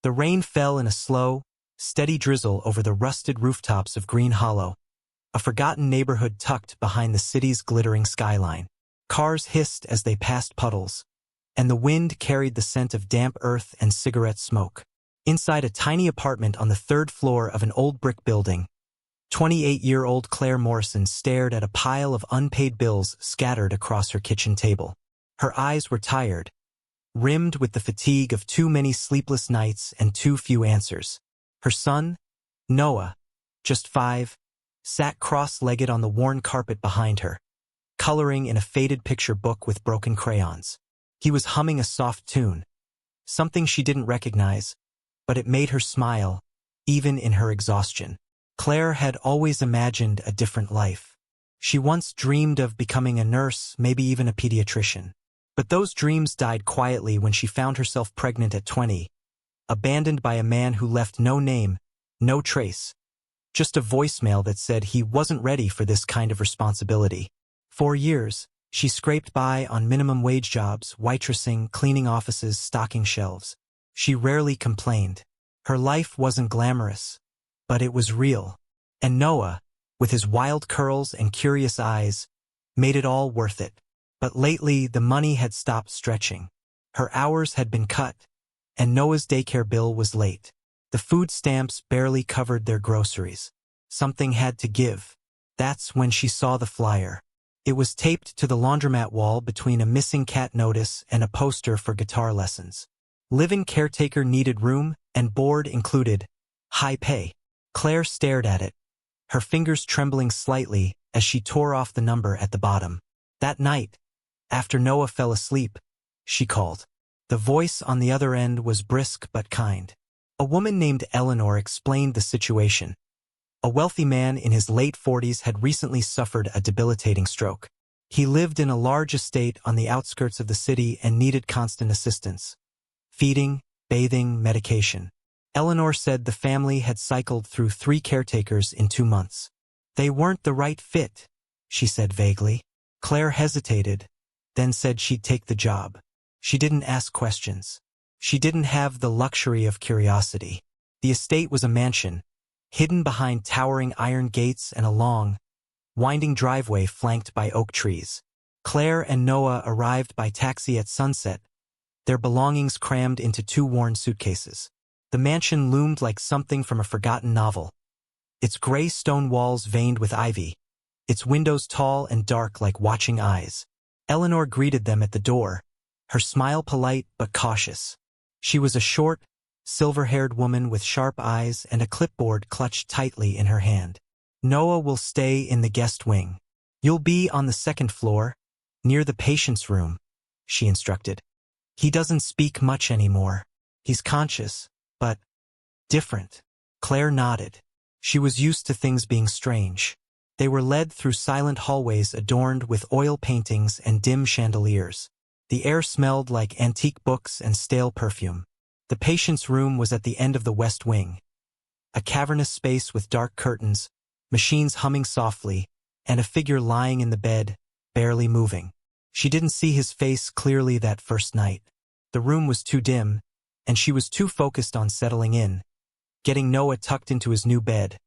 The rain fell in a slow, steady drizzle over the rusted rooftops of Green Hollow, a forgotten neighborhood tucked behind the city's glittering skyline. Cars hissed as they passed puddles, and the wind carried the scent of damp earth and cigarette smoke. Inside a tiny apartment on the third floor of an old brick building, 28-year-old Claire Morrison stared at a pile of unpaid bills scattered across her kitchen table. Her eyes were tired, rimmed with the fatigue of too many sleepless nights and too few answers. Her son, Noah, just 5, sat cross-legged on the worn carpet behind her, coloring in a faded picture book with broken crayons. He was humming a soft tune, something she didn't recognize, but it made her smile, even in her exhaustion. Claire had always imagined a different life. She once dreamed of becoming a nurse, maybe even a pediatrician. But those dreams died quietly when she found herself pregnant at 20, abandoned by a man who left no name, no trace, just a voicemail that said he wasn't ready for this kind of responsibility. For years, she scraped by on minimum wage jobs, waitressing, cleaning offices, stocking shelves. She rarely complained. Her life wasn't glamorous, but it was real. And Noah, with his wild curls and curious eyes, made it all worth it. But lately, the money had stopped stretching. Her hours had been cut, and Noah's daycare bill was late. The food stamps barely covered their groceries. Something had to give. That's when she saw the flyer. It was taped to the laundromat wall between a missing cat notice and a poster for guitar lessons. Live-in caretaker needed room, and board included. High pay. Claire stared at it, her fingers trembling slightly as she tore off the number at the bottom. That night, after Noah fell asleep, she called. The voice on the other end was brisk but kind. A woman named Eleanor explained the situation. A wealthy man in his late 40s had recently suffered a debilitating stroke. He lived in a large estate on the outskirts of the city and needed constant assistance. Feeding, bathing, medication. Eleanor said the family had cycled through 3 caretakers in 2 months. They weren't the right fit, she said vaguely. Claire hesitated, then said she'd take the job. She didn't ask questions. She didn't have the luxury of curiosity. The estate was a mansion, hidden behind towering iron gates and a long, winding driveway flanked by oak trees. Claire and Noah arrived by taxi at sunset, their belongings crammed into 2 worn suitcases. The mansion loomed like something from a forgotten novel, its gray stone walls veined with ivy, its windows tall and dark like watching eyes. Eleanor greeted them at the door, her smile polite but cautious. She was a short, silver-haired woman with sharp eyes and a clipboard clutched tightly in her hand. Noah will stay in the guest wing. You'll be on the 2nd floor, near the patient's room, she instructed. He doesn't speak much anymore. He's conscious, but different. Claire nodded. She was used to things being strange. They were led through silent hallways adorned with oil paintings and dim chandeliers. The air smelled like antique books and stale perfume. The patient's room was at the end of the west wing, a cavernous space with dark curtains, machines humming softly, and a figure lying in the bed, barely moving. She didn't see his face clearly that first night. The room was too dim, and she was too focused on settling in, getting Noah tucked into his new bed,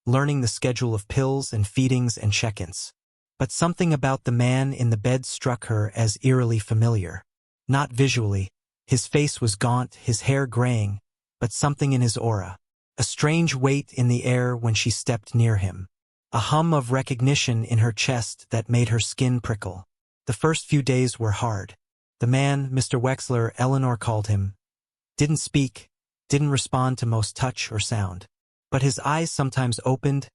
learning the schedule of pills and feedings and check-ins. But something about the man in the bed struck her as eerily familiar. Not visually. His face was gaunt, his hair graying, but something in his aura. A strange weight in the air when she stepped near him. A hum of recognition in her chest that made her skin prickle. The first few days were hard. The man, Mr. Wexler, Eleanor called him, didn't speak, didn't respond to most touch or sound. But his eyes sometimes opened,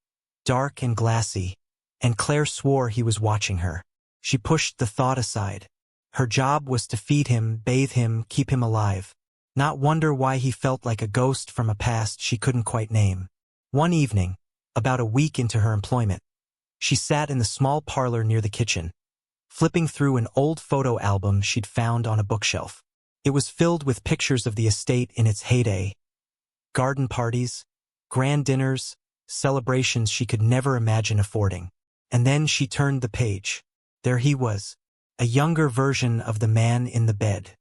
dark and glassy, and Claire swore he was watching her. She pushed the thought aside. Her job was to feed him, bathe him, keep him alive. Not wonder why he felt like a ghost from a past she couldn't quite name. One evening, about a week into her employment, she sat in the small parlor near the kitchen, flipping through an old photo album she'd found on a bookshelf. It was filled with pictures of the estate in its heyday. Garden parties, grand dinners, celebrations she could never imagine affording. And then she turned the page. There he was, a younger version of the man in the bed.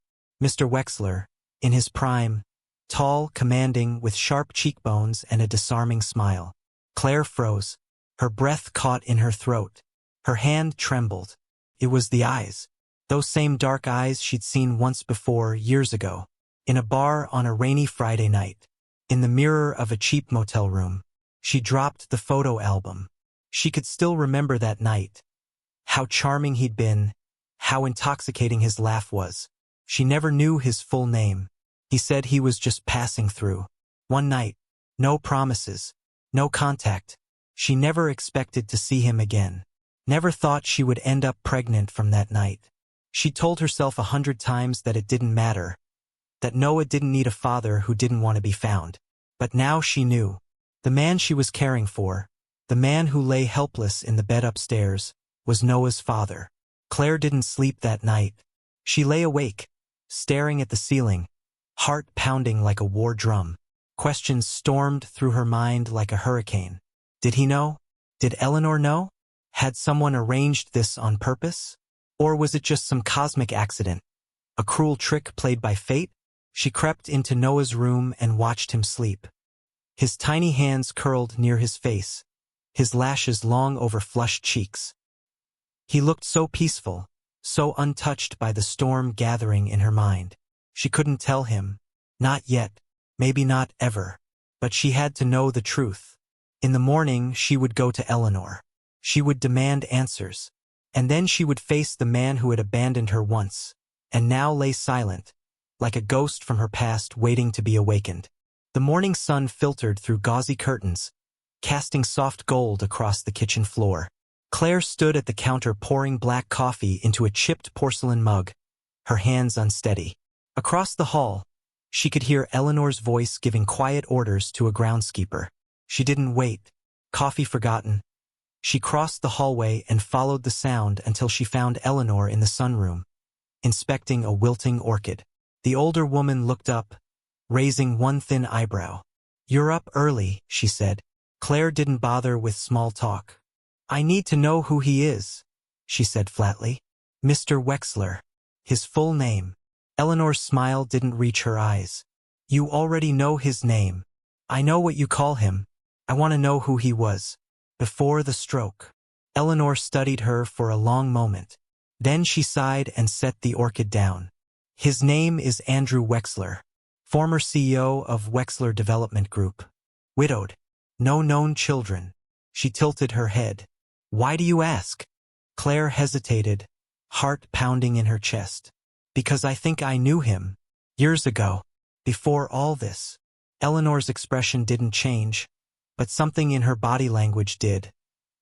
Mr. Wexler, in his prime, Tall, commanding, with sharp cheekbones and a disarming smile. Claire froze. Her breath caught in her throat. Her hand trembled. It was the eyes. Those same dark eyes she'd seen once before, years ago. In a bar on a rainy Friday night. In the mirror of a cheap motel room. She dropped the photo album. She could still remember that night. How charming he'd been. How intoxicating his laugh was. She never knew his full name. He said he was just passing through. One night. No promises. No contact. She never expected to see him again. Never thought she would end up pregnant from that night. She told herself 100 times that it didn't matter. That Noah didn't need a father who didn't want to be found. But now she knew. The man she was caring for, the man who lay helpless in the bed upstairs, was Noah's father. Claire didn't sleep that night. She lay awake, staring at the ceiling, heart pounding like a war drum. Questions stormed through her mind like a hurricane. Did he know? Did Eleanor know? Had someone arranged this on purpose? Or was it just some cosmic accident? A cruel trick played by fate? She crept into Noah's room and watched him sleep. His tiny hands curled near his face, his lashes long over flushed cheeks. He looked so peaceful, so untouched by the storm gathering in her mind. She couldn't tell him. Not yet. Maybe not ever. But she had to know the truth. In the morning, she would go to Eleanor. She would demand answers. And then she would face the man who had abandoned her once, and now lay silent, like a ghost from her past waiting to be awakened. The morning sun filtered through gauzy curtains, casting soft gold across the kitchen floor. Claire stood at the counter pouring black coffee into a chipped porcelain mug, her hands unsteady. Across the hall, she could hear Eleanor's voice giving quiet orders to a groundskeeper. She didn't wait. Coffee forgotten. She crossed the hallway and followed the sound until she found Eleanor in the sunroom, inspecting a wilting orchid. The older woman looked up, raising one thin eyebrow. "You're up early," she said. Claire didn't bother with small talk. "I need to know who he is," she said flatly. "Mr. Wexler." His full name. Eleanor's smile didn't reach her eyes. "You already know his name. I know what you call him. I want to know who he was. Before the stroke." Eleanor studied her for a long moment. Then she sighed and set the orchid down. "His name is Andrew Wexler, former CEO of Wexler Development Group. Widowed. No known children." She tilted her head. "Why do you ask?" Claire hesitated, heart pounding in her chest. "Because I think I knew him. Years ago. Before all this." Eleanor's expression didn't change, but something in her body language did.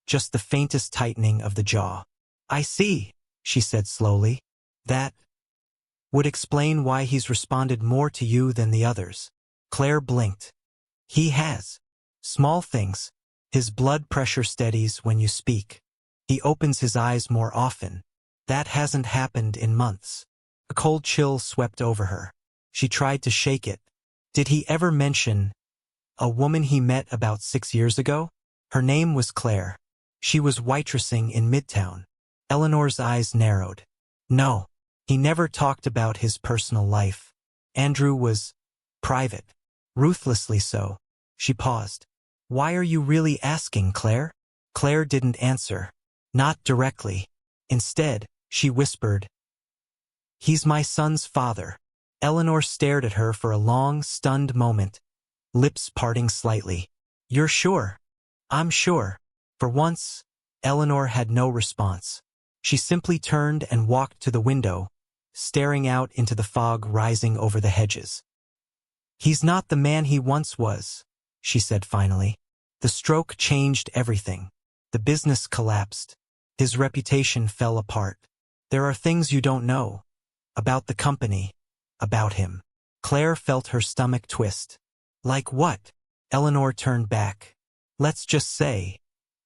Just the faintest tightening of the jaw. "I see," she said slowly. "That would explain why he's responded more to you than the others." Claire blinked. "He has. Small things. His blood pressure steadies when you speak. He opens his eyes more often. That hasn't happened in months." A cold chill swept over her. She tried to shake it. Did he ever mention a woman he met about 6 years ago? Her name was Claire. She was waitressing in Midtown. Eleanor's eyes narrowed. No, he never talked about his personal life. Andrew was private. Ruthlessly so. She paused. "Why are you really asking, Claire?" Claire didn't answer. Not directly. Instead, she whispered, "He's my son's father." Eleanor stared at her for a long, stunned moment, lips parting slightly. "You're sure?" "I'm sure." For once, Eleanor had no response. She simply turned and walked to the window, staring out into the fog rising over the hedges. "He's not the man he once was," she said finally. "The stroke changed everything. The business collapsed. His reputation fell apart. There are things you don't know. About the company. About him." Claire felt her stomach twist. "Like what?" Eleanor turned back. "Let's just say,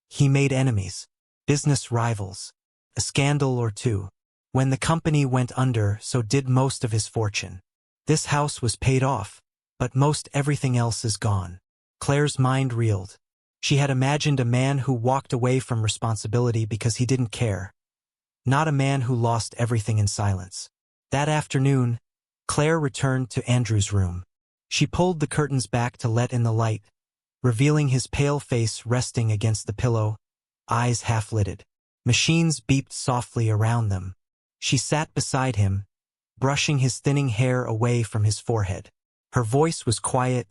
he made enemies. Business rivals. A scandal or two. When the company went under, so did most of his fortune. This house was paid off, but most everything else is gone." Claire's mind reeled. She had imagined a man who walked away from responsibility because he didn't care. Not a man who lost everything in silence. That afternoon, Claire returned to Andrew's room. She pulled the curtains back to let in the light, revealing his pale face resting against the pillow, eyes half-lidded. Machines beeped softly around them. She sat beside him, brushing his thinning hair away from his forehead. Her voice was quiet,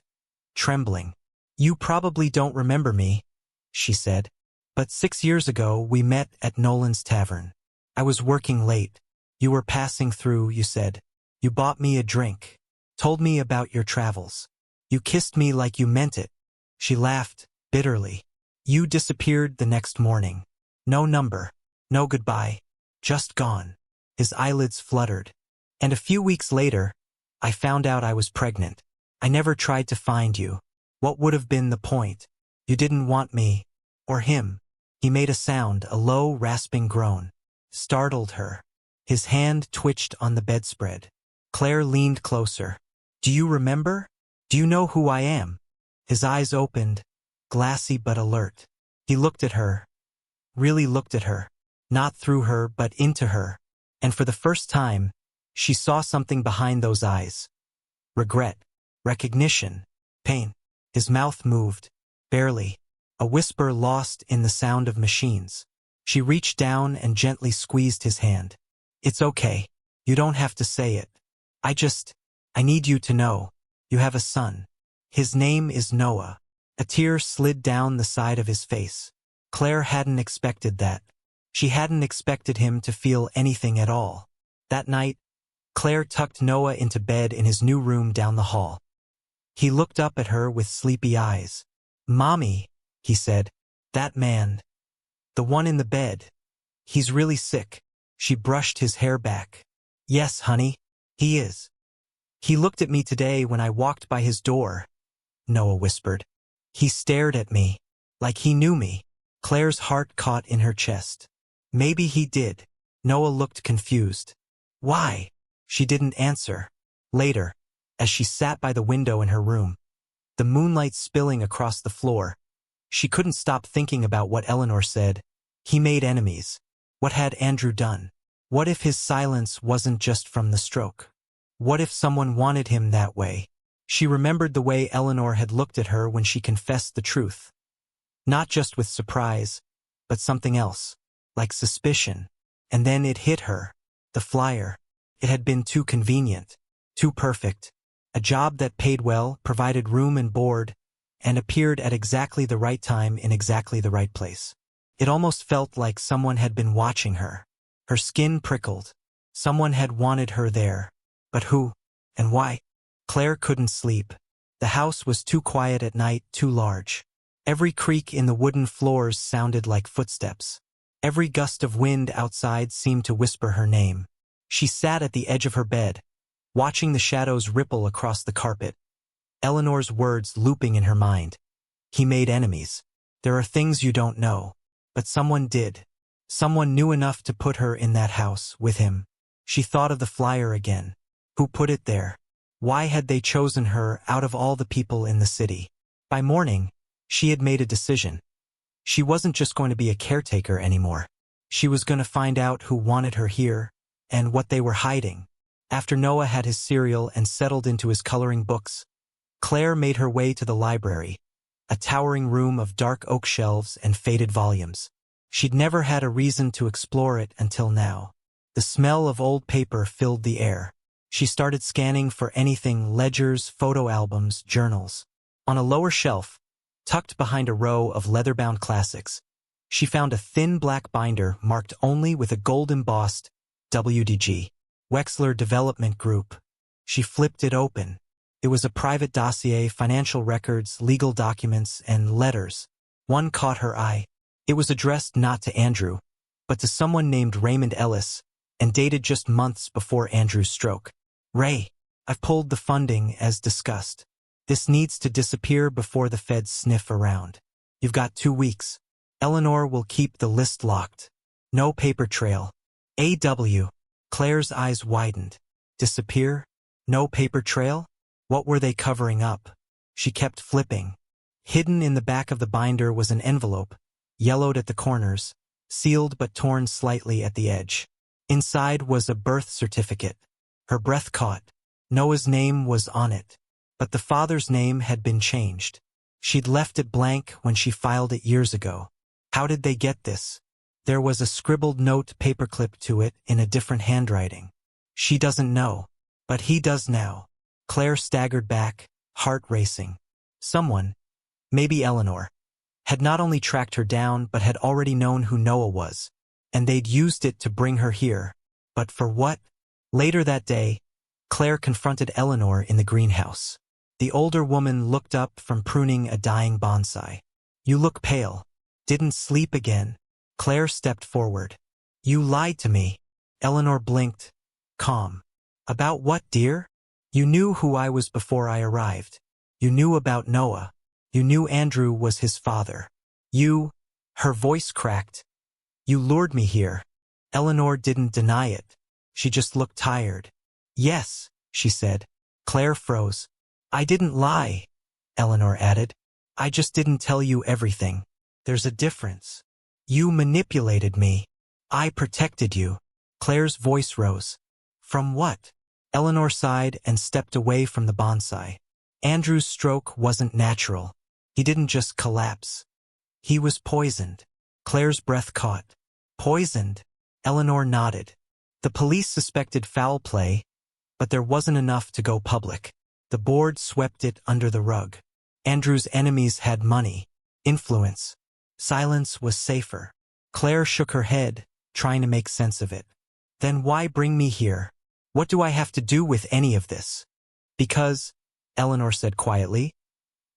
trembling. "You probably don't remember me," she said. "But 6 years ago we met at Nolan's tavern. I was working late. You were passing through, you said. You bought me a drink, told me about your travels. You kissed me like you meant it." She laughed, bitterly. "You disappeared the next morning. No number, no goodbye, just gone." His eyelids fluttered. "And a few weeks later, I found out I was pregnant. I never tried to find you. What would have been the point? You didn't want me, or him." He made a sound, a low, rasping groan. Startled her. His hand twitched on the bedspread. Claire leaned closer. "Do you remember? Do you know who I am?" His eyes opened, glassy but alert. He looked at her, really looked at her, not through her but into her, and for the first time, she saw something behind those eyes. Regret, recognition, pain. His mouth moved, barely, a whisper lost in the sound of machines. She reached down and gently squeezed his hand. "It's okay. You don't have to say it. I need you to know. You have a son. His name is Noah." A tear slid down the side of his face. Claire hadn't expected that. She hadn't expected him to feel anything at all. That night, Claire tucked Noah into bed in his new room down the hall. He looked up at her with sleepy eyes. "Mommy," he said, "that man, the one in the bed, he's really sick." She brushed his hair back. "Yes, honey, he is. He looked at me today when I walked by his door," Noah whispered. "He stared at me, like he knew me." Claire's heart caught in her chest. "Maybe he did." Noah looked confused. "Why?" She didn't answer. Later, as she sat by the window in her room, the moonlight spilling across the floor, she couldn't stop thinking about what Eleanor said. He made enemies. What had Andrew done? What if his silence wasn't just from the stroke? What if someone wanted him that way? She remembered the way Eleanor had looked at her when she confessed the truth. Not just with surprise, but something else, like suspicion. And then it hit her. The flyer. It had been too convenient, too perfect. A job that paid well, provided room and board, and appeared at exactly the right time in exactly the right place. It almost felt like someone had been watching her. Her skin prickled. Someone had wanted her there. But who? And why? Claire couldn't sleep. The house was too quiet at night, too large. Every creak in the wooden floors sounded like footsteps. Every gust of wind outside seemed to whisper her name. She sat at the edge of her bed, watching the shadows ripple across the carpet. Eleanor's words looping in her mind. He made enemies. There are things you don't know. But someone did. Someone knew enough to put her in that house with him. She thought of the flyer again. Who put it there? Why had they chosen her out of all the people in the city? By morning, she had made a decision. She wasn't just going to be a caretaker anymore. She was going to find out who wanted her here, and what they were hiding. After Noah had his cereal and settled into his coloring books, Claire made her way to the library, a towering room of dark oak shelves and faded volumes. She'd never had a reason to explore it until now. The smell of old paper filled the air. She started scanning for anything: ledgers, photo albums, journals. On a lower shelf, tucked behind a row of leather-bound classics, she found a thin black binder marked only with a gold-embossed WDG, Wexler Development Group. She flipped it open. It was a private dossier, financial records, legal documents, and letters. One caught her eye. It was addressed not to Andrew, but to someone named Raymond Ellis, and dated just months before Andrew's stroke. "Ray, I've pulled the funding as discussed. This needs to disappear before the feds sniff around. You've got 2 weeks. Eleanor will keep the list locked. No paper trail. AW. Claire's eyes widened. Disappear? No paper trail? What were they covering up? She kept flipping. Hidden in the back of the binder was an envelope, yellowed at the corners, sealed but torn slightly at the edge. Inside was a birth certificate. Her breath caught. Noah's name was on it. but the father's name had been changed. She'd left it blank when she filed it years ago. How did they get this? There was a scribbled note paperclip to it in a different handwriting. She doesn't know, but he does now. Claire staggered back, heart racing. Someone, maybe Eleanor, had not only tracked her down but had already known who Noah was, and they'd used it to bring her here. But for what? Later that day, Claire confronted Eleanor in the greenhouse. The older woman looked up from pruning a dying bonsai. "You look pale. Didn't sleep again?" Claire stepped forward. "You lied to me." Eleanor blinked, calm. "About what, dear? You knew who I was before I arrived. You knew about Noah. You knew Andrew was his father. You—" her voice cracked. "You lured me here." Eleanor didn't deny it. She just looked tired. "Yes," she said. Claire froze. "I didn't lie," Eleanor added. "I just didn't tell you everything. There's a difference. You manipulated me. I protected you." Claire's voice rose. "From what?" Eleanor sighed and stepped away from the bonsai. Andrew's stroke wasn't natural. He didn't just collapse. He was poisoned. Claire's breath caught. "Poisoned?" Eleanor nodded. The police suspected foul play, but there wasn't enough to go public. The board swept it under the rug. Andrew's enemies had money, influence. Silence was safer. Claire shook her head, trying to make sense of it. "Then why bring me here? What do I have to do with any of this?" "Because," Eleanor said quietly,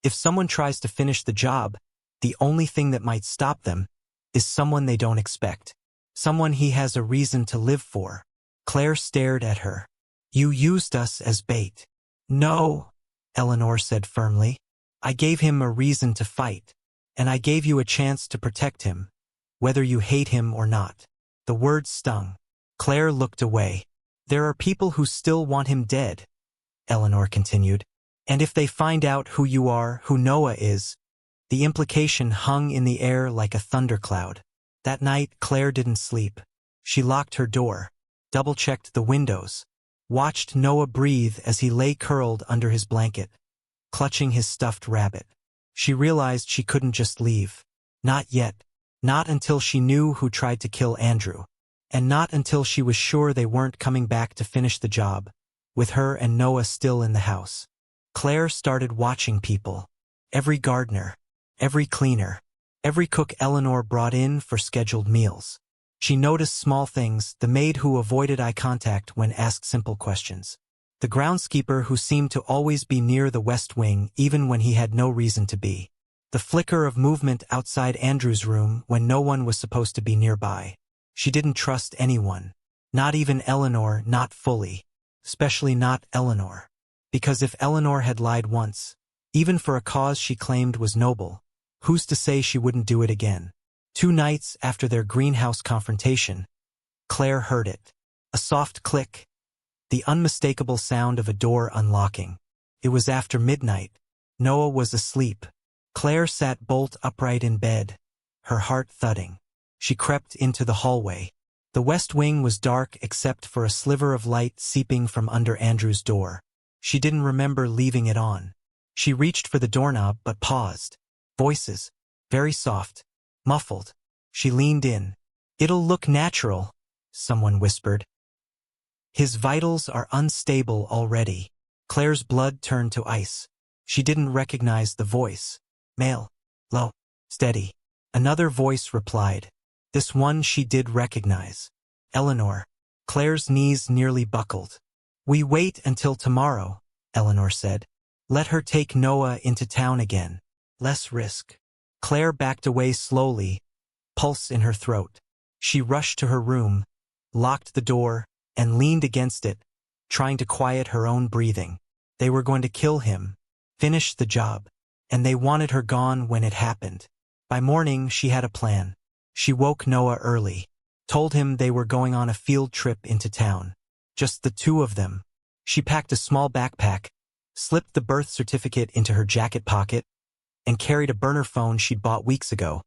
"if someone tries to finish the job, the only thing that might stop them is someone they don't expect. Someone he has a reason to live for." Claire stared at her. "You used us as bait." "No," Eleanor said firmly. "I gave him a reason to fight, and I gave you a chance to protect him, whether you hate him or not." The words stung. Claire looked away. "There are people who still want him dead," Eleanor continued. "And if they find out who you are, who Noah is—" The implication hung in the air like a thundercloud. That night, Claire didn't sleep. She locked her door, double-checked the windows, watched Noah breathe as he lay curled under his blanket, clutching his stuffed rabbit. She realized she couldn't just leave. Not yet. Not until she knew who tried to kill Andrew. And not until she was sure they weren't coming back to finish the job, with her and Noah still in the house. Claire started watching people. Every gardener, every cleaner, every cook Eleanor brought in for scheduled meals. She noticed small things: the maid who avoided eye contact when asked simple questions, the groundskeeper who seemed to always be near the West Wing even when he had no reason to be, the flicker of movement outside Andrew's room when no one was supposed to be nearby. She didn't trust anyone, not even Eleanor, not fully, especially not Eleanor. Because if Eleanor had lied once, even for a cause she claimed was noble, who's to say she wouldn't do it again? 2 nights after their greenhouse confrontation, Claire heard it. A soft click. The unmistakable sound of a door unlocking. It was after midnight. Noah was asleep. Claire sat bolt upright in bed, her heart thudding. She crept into the hallway. The West Wing was dark except for a sliver of light seeping from under Andrew's door. She didn't remember leaving it on. She reached for the doorknob but paused. Voices. Very soft. Muffled. She leaned in. "It'll look natural," someone whispered. "His vitals are unstable already." Claire's blood turned to ice. She didn't recognize the voice. Male. Low. Steady. Another voice replied. This one she did recognize. Eleanor. Claire's knees nearly buckled. "We wait until tomorrow," Eleanor said. "Let her take Noah into town again. Less risk." Claire backed away slowly, pulse in her throat. She rushed to her room, locked the door, and leaned against it, trying to quiet her own breathing. They were going to kill him, finish the job, and they wanted her gone when it happened. By morning, she had a plan. She woke Noah early, told him they were going on a field trip into town. Just the 2 of them. She packed a small backpack, slipped the birth certificate into her jacket pocket, and carried a burner phone she'd bought weeks ago,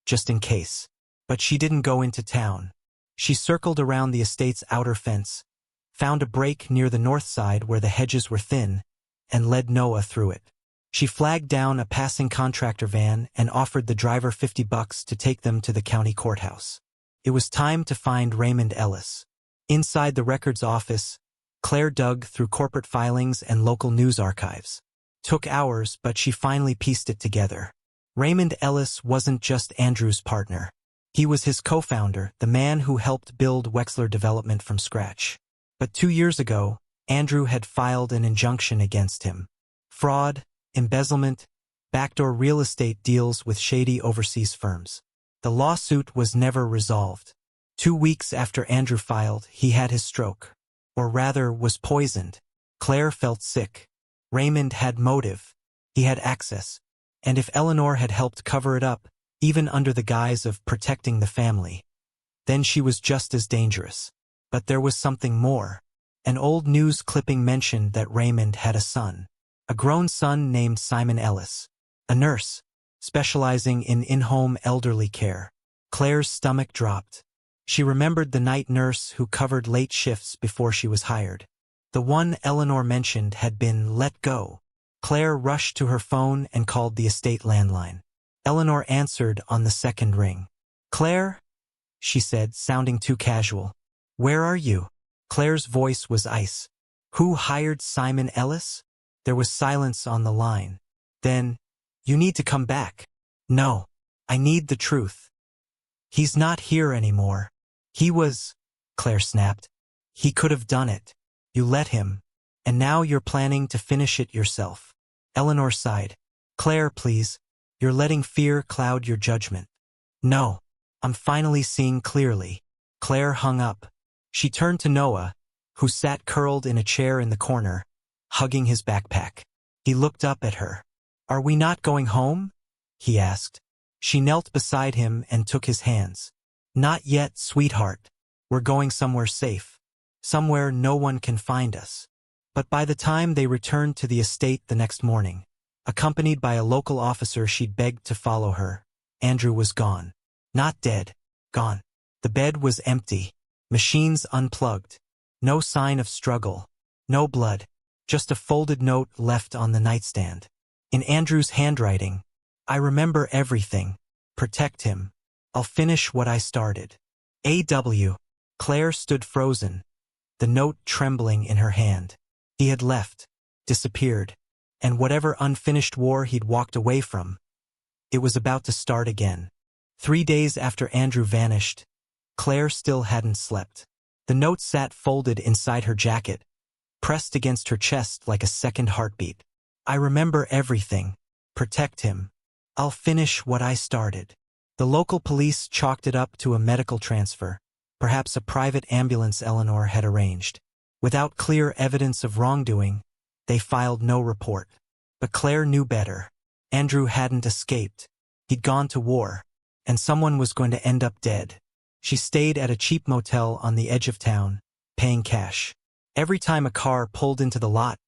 just in case. But she didn't go into town. She circled around the estate's outer fence, found a break near the north side where the hedges were thin, and led Noah through it. She flagged down a passing contractor van and offered the driver $50 to take them to the county courthouse. It was time to find Raymond Ellis. Inside the records office, Claire dug through corporate filings and local news archives. Took hours, but she finally pieced it together. Raymond Ellis wasn't just Andrew's partner. He was his co-founder, the man who helped build Wexler Development from scratch. But 2 years ago, Andrew had filed an injunction against him. Fraud, embezzlement, backdoor real estate deals with shady overseas firms. The lawsuit was never resolved. 2 weeks after Andrew filed, he had his stroke. Or rather, was poisoned. Claire felt sick. Raymond had motive. He had access. And if Eleanor had helped cover it up, even under the guise of protecting the family, then she was just as dangerous. But there was something more. An old news clipping mentioned that Raymond had a son. A grown son named Simon Ellis. A nurse, specializing in in-home elderly care. Claire's stomach dropped. She remembered the night nurse who covered late shifts before she was hired. The one Eleanor mentioned had been let go. Claire rushed to her phone and called the estate landline. Eleanor answered on the second ring. "Claire?" she said, sounding too casual. "Where are you?" Claire's voice was ice. "Who hired Simon Ellis?" There was silence on the line. Then, "You need to come back." "No. I need the truth." "He's not here anymore." "He was," Claire snapped. "He could have done it. You let him. And now you're planning to finish it yourself." Eleanor sighed. "Claire, please. You're letting fear cloud your judgment." "No. I'm finally seeing clearly." Claire hung up. She turned to Noah, who sat curled in a chair in the corner, hugging his backpack. He looked up at her. "Are we not going home?" he asked. She knelt beside him and took his hands. "Not yet, sweetheart. We're going somewhere safe. Somewhere no one can find us." But by the time they returned to the estate the next morning, accompanied by a local officer she'd begged to follow her, Andrew was gone. Not dead. Gone. The bed was empty. Machines unplugged. No sign of struggle. No blood. Just a folded note left on the nightstand. In Andrew's handwriting, "I remember everything. Protect him. I'll finish what I started. A.W." Claire stood frozen, the note trembling in her hand. He had left, disappeared, and whatever unfinished war he'd walked away from, it was about to start again. 3 days after Andrew vanished, Claire still hadn't slept. The note sat folded inside her jacket, pressed against her chest like a second heartbeat. "I remember everything. Protect him. I'll finish what I started." The local police chalked it up to a medical transfer, perhaps a private ambulance Eleanor had arranged. Without clear evidence of wrongdoing, they filed no report. But Claire knew better. Andrew hadn't escaped. He'd gone to war, and someone was going to end up dead. She stayed at a cheap motel on the edge of town, paying cash. Every time a car pulled into the lot,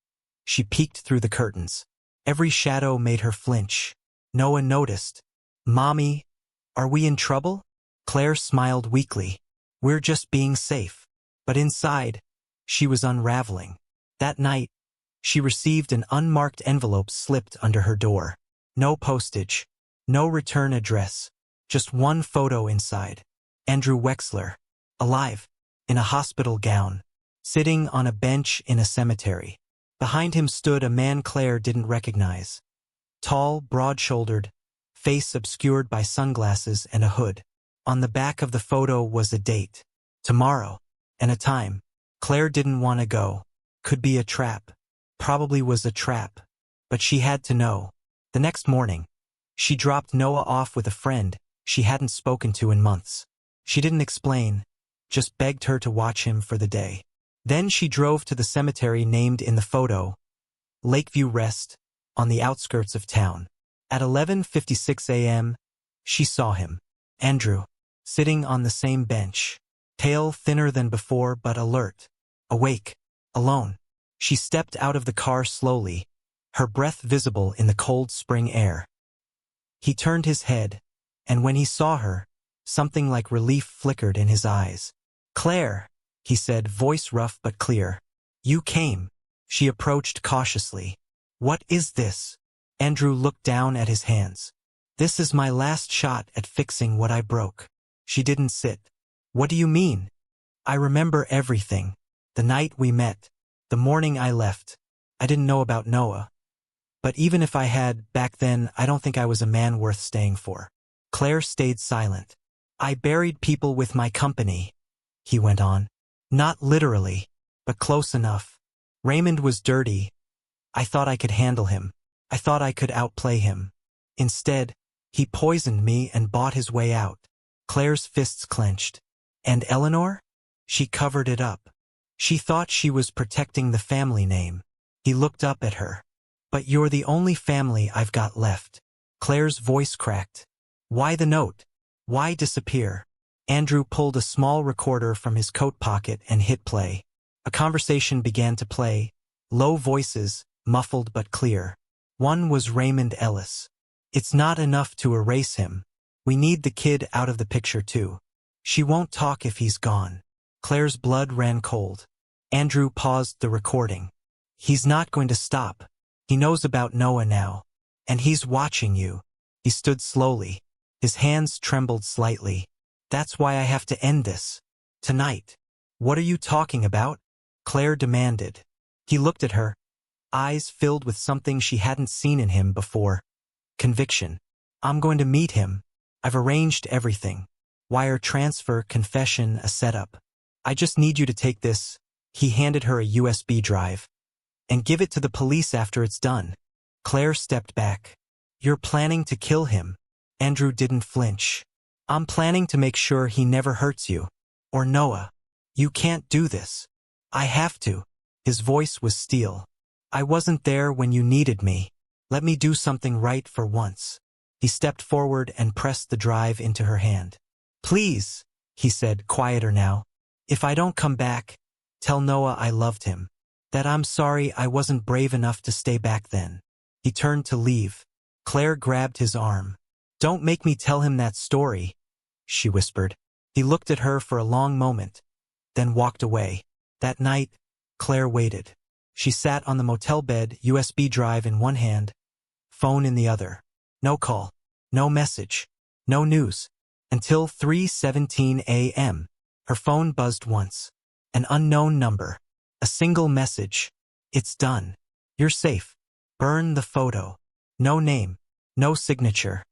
she peeked through the curtains. Every shadow made her flinch. Noah noticed. "Mommy, are we in trouble?" Claire smiled weakly. "We're just being safe." But inside, she was unraveling. That night, she received an unmarked envelope slipped under her door. No postage, no return address, just one photo inside. Andrew Wexler, alive, in a hospital gown, sitting on a bench in a cemetery. Behind him stood a man Claire didn't recognize. Tall, broad-shouldered, face obscured by sunglasses and a hood. On the back of the photo was a date. Tomorrow, and a time. Claire didn't want to go. Could be a trap. Probably was a trap. But she had to know. The next morning, she dropped Noah off with a friend she hadn't spoken to in months. She didn't explain, just begged her to watch him for the day. Then she drove to the cemetery named in the photo, Lakeview Rest, on the outskirts of town. At 11:56 a.m., she saw him, Andrew, sitting on the same bench, pale, thinner than before but alert, awake, alone. She stepped out of the car slowly, her breath visible in the cold spring air. He turned his head, and when he saw her, something like relief flickered in his eyes. "Claire," he said, voice rough but clear. "You came." She approached cautiously. What is this? Andrew looked down at his hands. This is my last shot at fixing what I broke. She didn't sit. What do you mean? I remember everything. The night we met. The morning I left. I didn't know about Noah. But even if I had, back then, I don't think I was a man worth staying for. Claire stayed silent. I buried people with my company, he went on. Not literally, but close enough. Raymond was dirty. I thought I could handle him. I thought I could outplay him. Instead, he poisoned me and bought his way out. Claire's fists clenched. And Eleanor? She covered it up. She thought she was protecting the family name. He looked up at her. But you're the only family I've got left. Claire's voice cracked. Why the note? Why disappear? Andrew pulled a small recorder from his coat pocket and hit play. A conversation began to play. Low voices, muffled but clear. One was Raymond Ellis. It's not enough to erase him. We need the kid out of the picture too. She won't talk if he's gone. Claire's blood ran cold. Andrew paused the recording. He's not going to stop. He knows about Noah now. And he's watching you. He stood slowly. His hands trembled slightly. That's why I have to end this. Tonight. What are you talking about? Claire demanded. He looked at her, eyes filled with something she hadn't seen in him before. Conviction. I'm going to meet him. I've arranged everything. Wire transfer, confession, a setup. I just need you to take this. He handed her a USB drive. And give it to the police after it's done. Claire stepped back. You're planning to kill him. Andrew didn't flinch. I'm planning to make sure he never hurts you. Or Noah. You can't do this. I have to. His voice was steel. I wasn't there when you needed me. Let me do something right for once. He stepped forward and pressed the drive into her hand. Please, he said, quieter now. If I don't come back, tell Noah I loved him. That I'm sorry I wasn't brave enough to stay back then. He turned to leave. Claire grabbed his arm. Don't make me tell him that story, she whispered. He looked at her for a long moment, then walked away. That night, Claire waited. She sat on the motel bed, USB drive in one hand, phone in the other. No call, no message, no news. Until 3:17 a.m. Her phone buzzed once. An unknown number. A single message. It's done. You're safe. Burn the photo. No name. No signature.